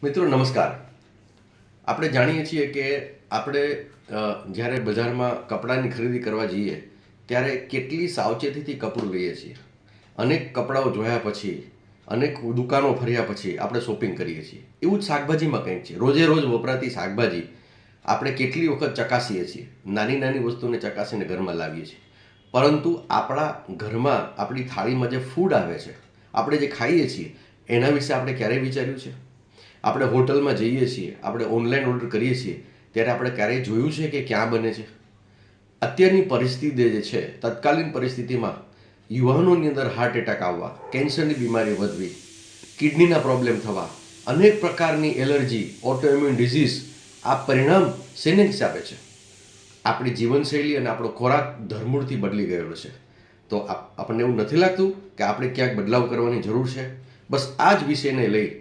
મિત્રો નમસ્કાર. આપણે જાણીએ છીએ કે આપણે જ્યારે બજારમાં કપડાની ખરીદી કરવા જઈએ ત્યારે કેટલી સાવચેતીથી કપડું લઈએ છીએ. અનેક કપડાઓ જોયા પછી, અનેક દુકાનો ફર્યા પછી આપણે શોપિંગ કરીએ છીએ. એવું જ શાકભાજીમાં કંઈક છે. રોજે રોજ વપરાતી શાકભાજી આપણે કેટલી વખત ચકાસીએ છીએ, નાની નાની વસ્તુને ચકાસીને ઘરમાં લાવીએ છીએ. પરંતુ આપણા ઘરમાં આપણી થાળીમાં જે ફૂડ આવે છે, આપણે જે ખાઈએ છીએ, એના વિશે આપણે ક્યારેય વિચાર્યું છે? આપણે હોટલમાં જઈએ છીએ, આપણે ઓનલાઈન ઓર્ડર કરીએ છીએ, ત્યારે આપણે ક્યારેય જોયું છે કે ક્યાં બને છે? અત્યારની પરિસ્થિતિ જે છે, તત્કાલીન પરિસ્થિતિમાં યુવાનોની અંદર હાર્ટ એટેક આવવા, કેન્સરની બીમારી વધવી, કિડનીના પ્રોબ્લેમ થવા, અનેક પ્રકારની એલર્જી, ઓટોઇમ્યુન ડિઝીઝ, આ પરિણામ શેને હિસાબે છે? આપણી જીવનશૈલી અને આપણો ખોરાક ધરમૂળથી બદલી ગયેલો છે. તો આપણને એવું નથી લાગતું કે આપણે ક્યાંક બદલાવ કરવાની જરૂર છે? બસ આ જ વિષયને લઈ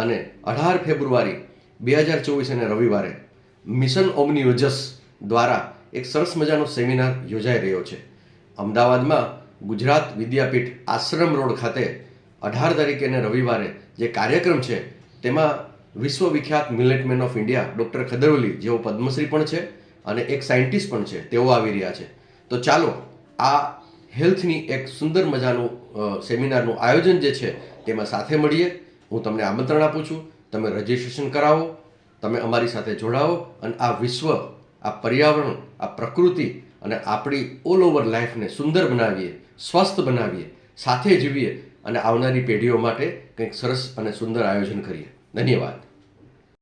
અને 18 ફેબ્રુઆરી 2024 અને રવિવારે મિશન ઓમ્નિયોજસ દ્વારા એક સરસ મજાનો સેમિનાર યોજાઈ રહ્યો છે. અમદાવાદમાં ગુજરાત વિદ્યાપીઠ આશ્રમ રોડ ખાતે 18 તારીખે અને રવિવારે જે કાર્યક્રમ છે તેમાં વિશ્વવિખ્યાત મિલેટમેન ઓફ ઇન્ડિયા ડૉક્ટર ખદરવલી, જેઓ પદ્મશ્રી પણ છે અને એક સાયન્ટિસ્ટ પણ છે, તેઓ આવી રહ્યા છે. તો ચાલો આ હેલ્થની એક સુંદર મજાનું સેમિનારનું આયોજન જે છે તેમાં સાથે મળીએ. હું તમને આમંત્રણ આપું છું. તમે રજિસ્ટ્રેશન કરાવો, તમે અમારી સાથે જોડાઓ અને આ વિશ્વ, આ પર્યાવરણ, આ પ્રકૃતિ અને આપણી ઓલ ઓવર લાઈફને સુંદર બનાવીએ, સ્વસ્થ બનાવીએ, સાથે જીવીએ અને આવનારી પેઢીઓ માટે કંઈક સરસ અને સુંદર આયોજન કરીએ. ધન્યવાદ.